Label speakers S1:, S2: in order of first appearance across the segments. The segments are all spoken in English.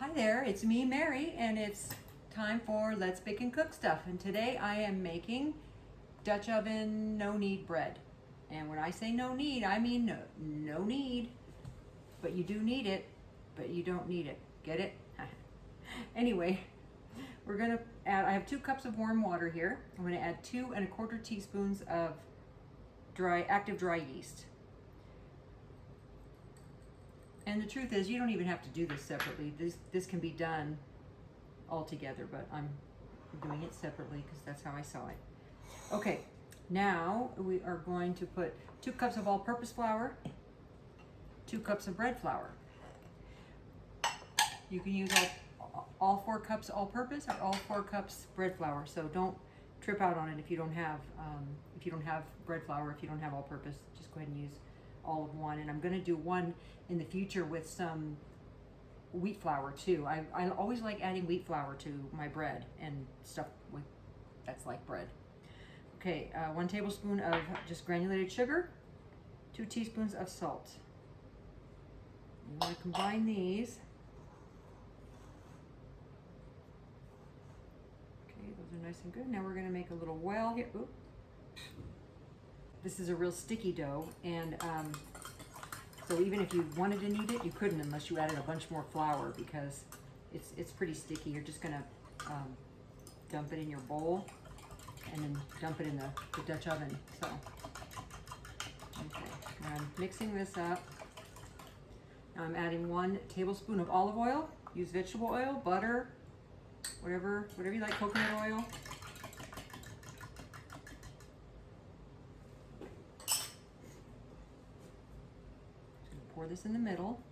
S1: Hi there, it's me, Mary, and it's time for Let's Bake and Cook stuff. And today I am making Dutch oven no-knead bread. And when I say no knead, I mean no knead. But you do need it, but you don't need it. Get it? Anyway, we're gonna add, I have 2 cups of warm water here. I'm gonna add 2 1/4 teaspoons of active dry yeast. And the truth is, you don't even have to do this separately. This can be done all together, but I'm doing it separately because that's how I saw it. Okay, now we are going to put 2 cups of all-purpose flour, 2 cups of bread flour. You can use all 4 cups all-purpose or all 4 cups bread flour. So don't trip out on it if you don't have bread flour, if you don't have all-purpose. Just go ahead and use all of one. And I'm going to do one in the future with some wheat flour too. I always like adding wheat flour to my bread and stuff that's like bread. Okay, 1 tablespoon of just granulated sugar, 2 teaspoons of salt. You want to combine these. Okay, those are nice and good. Now we're going to make a little well here. Ooh. This is a real sticky dough, and so even if you wanted to knead it, you couldn't unless you added a bunch more flour because it's pretty sticky. You're just gonna dump it in your bowl and then dump it in the Dutch oven. So, okay, now I'm mixing this up. Now I'm adding 1 tablespoon of olive oil. Use vegetable oil, butter, whatever you like, coconut oil. Pour this in the middle.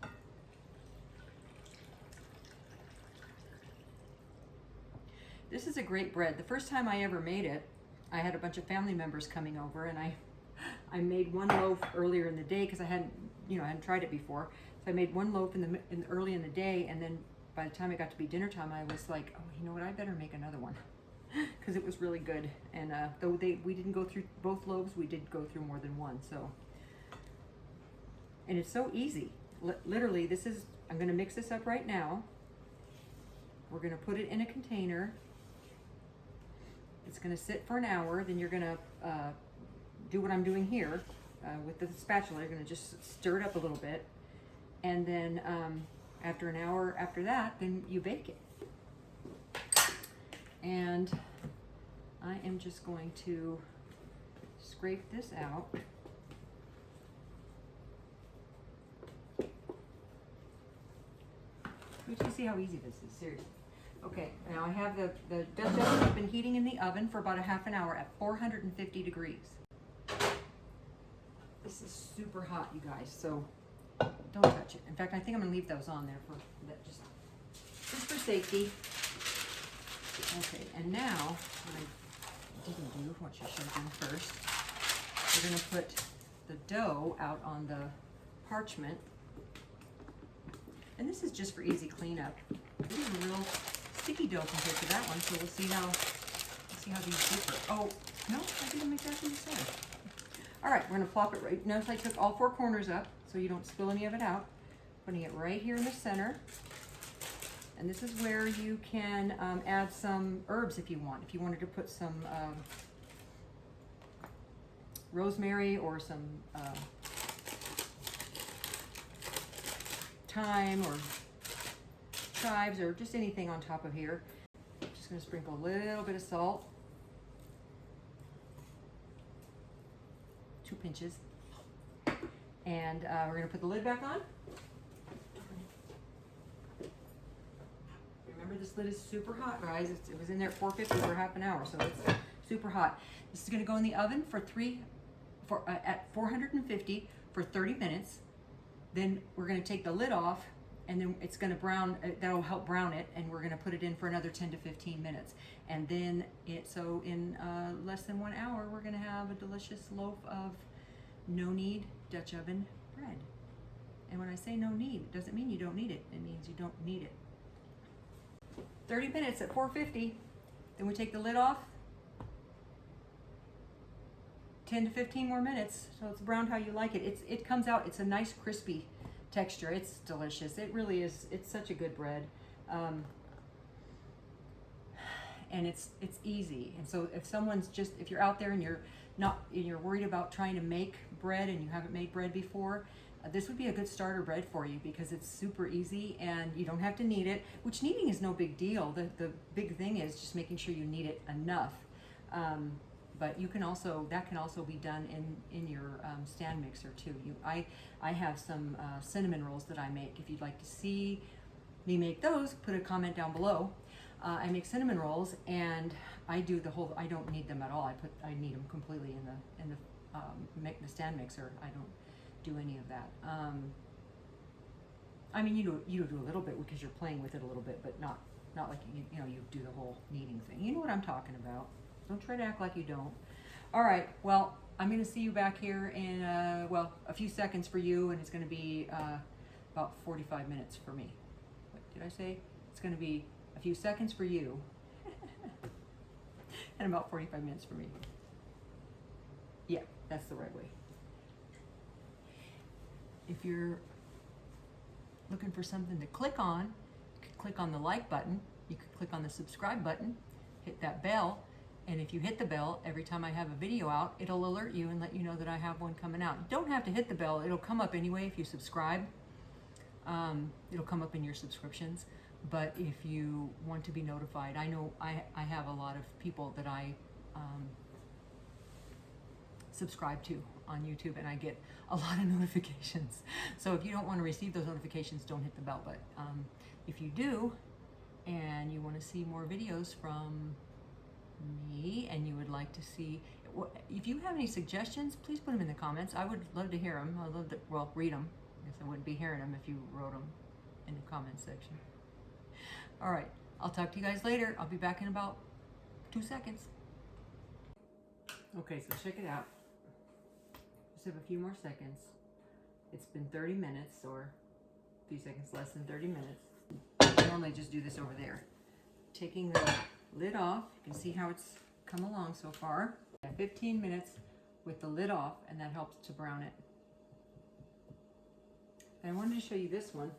S1: This is a great bread. The first time I ever made it, I had a bunch of family members coming over, and I made 1 loaf earlier in the day because I hadn't tried it before. So I made 1 loaf early in the day, and then by the time it got to be dinner time, I was like, oh, you know what? I better make another one because it was really good. And though we didn't go through both loaves, we did go through more than one. So. And it's so easy. Literally, I'm gonna mix this up right now. We're gonna put it in a container. It's gonna sit for an hour. Then you're gonna do what I'm doing here with the spatula. You're gonna just stir it up a little bit. And then after an hour after that, then you bake it. And I am just going to scrape this out. You can see how easy this is, seriously. Okay, now I have the Dutch oven has been heating in the oven for about a half an hour at 450 degrees. This is super hot, you guys, so don't touch it. In fact, I think I'm gonna leave those on there for that, just for safety. Okay, and now what I didn't do, what you should have done first, we're gonna put the dough out on the parchment. And this is just for easy cleanup. This is a real sticky dough compared to that one, so we'll see how these differ. Oh, no, I did them exactly the same. All right, we're gonna plop it right. Notice I took all 4 corners up so you don't spill any of it out. Putting it right here in the center. And this is where you can add some herbs if you want. If you wanted to put some rosemary or some thyme or chives or just anything on top of here. Just going to sprinkle a little bit of salt. 2 pinches. And we're going to put the lid back on. Remember, this lid is super hot, guys. It was in there at 450 for half an hour, so it's super hot. This is going to go in the oven at 450 for 30 minutes. Then we're going to take the lid off, and then it's going to brown. That'll help brown it, and we're going to put it in for another 10 to 15 minutes. And then in less than 1 hour, we're going to have a delicious loaf of no-knead Dutch oven bread. And when I say no knead, it doesn't mean you don't need it. It means you don't need it. 30 minutes at 450. Then we take the lid off. 10 to 15 more minutes, so it's browned how you like it. It comes out, it's a nice crispy texture. It's delicious. It really is. It's such a good bread. And it's easy. And so if you're out there and you're worried about trying to make bread and you haven't made bread before, this would be a good starter bread for you because it's super easy and you don't have to knead it, which kneading is no big deal. The big thing is just making sure you knead it enough. But that can also be done in your stand mixer too. I have some cinnamon rolls that I make. If you'd like to see me make those, put a comment down below. I make cinnamon rolls, and I don't knead them at all. I knead them completely in the stand mixer. I don't do any of that. I mean, you do a little bit because you're playing with it a little bit, but not like you do the whole kneading thing. You know what I'm talking about. Don't try to act like you don't. All right. Well, I'm going to see you back here in a few seconds for you, and it's going to be about 45 minutes for me. What did I say? It's going to be a few seconds for you and about 45 minutes for me. Yeah, that's the right way. If you're looking for something to click on, you can click on the like button. You can click on the subscribe button, hit that bell, and if you hit the bell, every time I have a video out, it'll alert you and let you know that I have one coming out. You don't have to hit the bell. It'll come up anyway if you subscribe. It'll come up in your subscriptions. But if you want to be notified, I know I have a lot of people that I subscribe to on YouTube, and I get a lot of notifications. So if you don't want to receive those notifications, don't hit the bell. But if you do, and you want to see more videos from me, and you would like to see, if you have any suggestions, please put them in the comments. I would love to hear them. I'd love to, read them. I guess I wouldn't be hearing them if you wrote them in the comments section. All right, I'll talk to you guys later. I'll be back in about 2 seconds. Okay, so check it out. Just have a few more seconds. It's been 30 minutes, or a few seconds less than 30 minutes. I normally just do this over there. Taking the lid off, you can see how it's come along so far. 15 minutes with the lid off, and that helps to brown it. And I wanted to show you this one.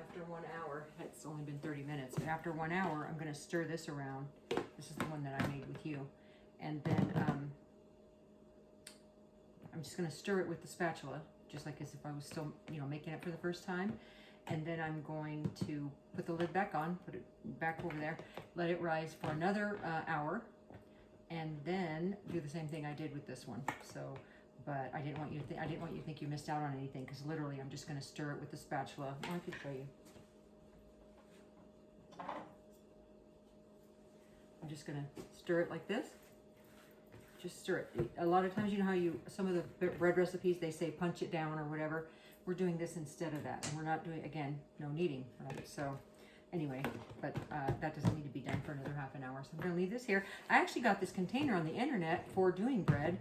S1: After 1 hour, it's only been 30 minutes, but after 1 hour, I'm going to stir this around. This is the one that I made with you. And then I'm just going to stir it with the spatula, just like as if I was still, making it for the first time. And then I'm going to put the lid back on, put it back over there, let it rise for another hour, and then do the same thing I did with this one. So, but I didn't want you to think you missed out on anything, because literally I'm just going to stir it with the spatula. Oh, I could show you. I'm just going to stir it like this. Just stir it. A lot of times, you know how some of the bread recipes, they say punch it down or whatever. We're doing this instead of that, and we're not doing, again, no kneading, right? So anyway, but that doesn't need to be done for another half an hour. So I'm going to leave this here. I actually got this container on the internet for doing bread,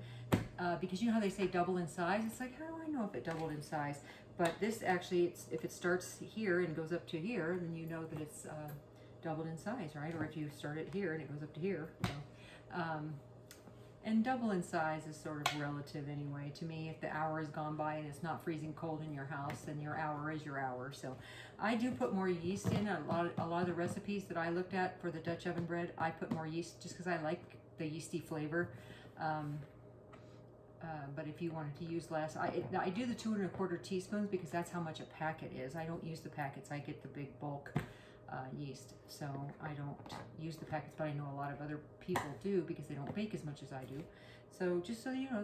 S1: because you know how they say double in size? It's like, how do I know if it doubled in size? But this actually, if it starts here and goes up to here, then you know that it's doubled in size, right? Or if you start it here and it goes up to here. So, and double in size is sort of relative anyway. To me, if the hour has gone by and it's not freezing cold in your house, then your hour is your hour. So I do put more yeast in. A lot of the recipes that I looked at for the Dutch oven bread, I put more yeast just because I like the yeasty flavor. But if you wanted to use less, I do the 2 1/4 teaspoons because that's how much a packet is. I don't use the packets. I get the big bulk yeast, so I don't use the packets, but I know a lot of other people do because they don't bake as much as I do. So just so you know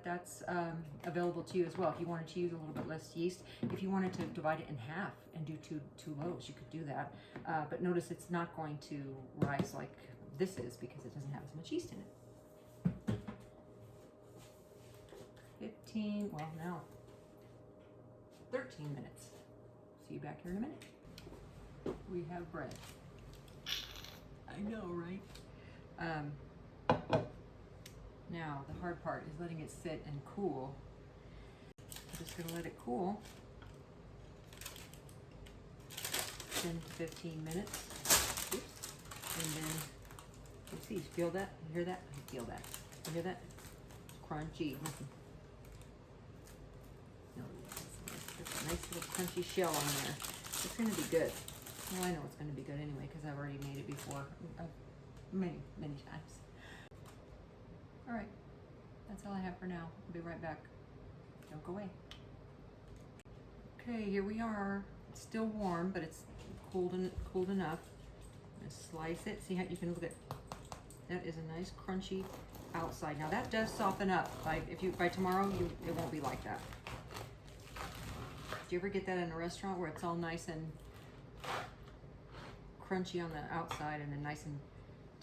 S1: that's available to you as well. If you wanted to use a little bit less yeast, if you wanted to divide it in half and do two loaves, you could do that. But notice it's not going to rise like this is because it doesn't have as much yeast in it. 15, well now 13 minutes. See you back here in a minute. We have bread. I know, right? Now the hard part is letting it sit and cool. I'm just going to let it cool 10 to 15 minutes. Oops. And then, let's see, you feel that? You hear that? I feel that. You hear that? It's crunchy. Listen. No, there's a nice little crunchy shell on there. It's going to be good. Well, I know it's going to be good anyway because I've already made it before, many times. All right, that's all I have for now. I'll be right back. Don't go away. Okay, here we are. It's still warm, but it's cooled enough. I'm gonna slice it. See how you can look at. That is a nice crunchy outside. Now that does soften up. By tomorrow, it won't be like that. Do you ever get that in a restaurant where it's all nice and crunchy on the outside and then nice and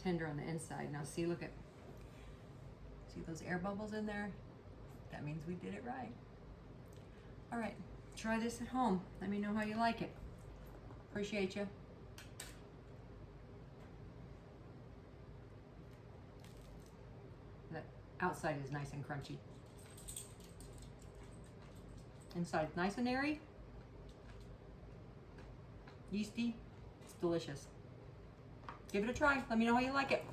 S1: tender on the inside? Now see those air bubbles in there? That means we did it right. All right, try this at home. Let me know how you like it. Appreciate you. The outside is nice and crunchy. Inside's nice and airy. Yeasty. It's delicious. Give it a try. Let me know how you like it.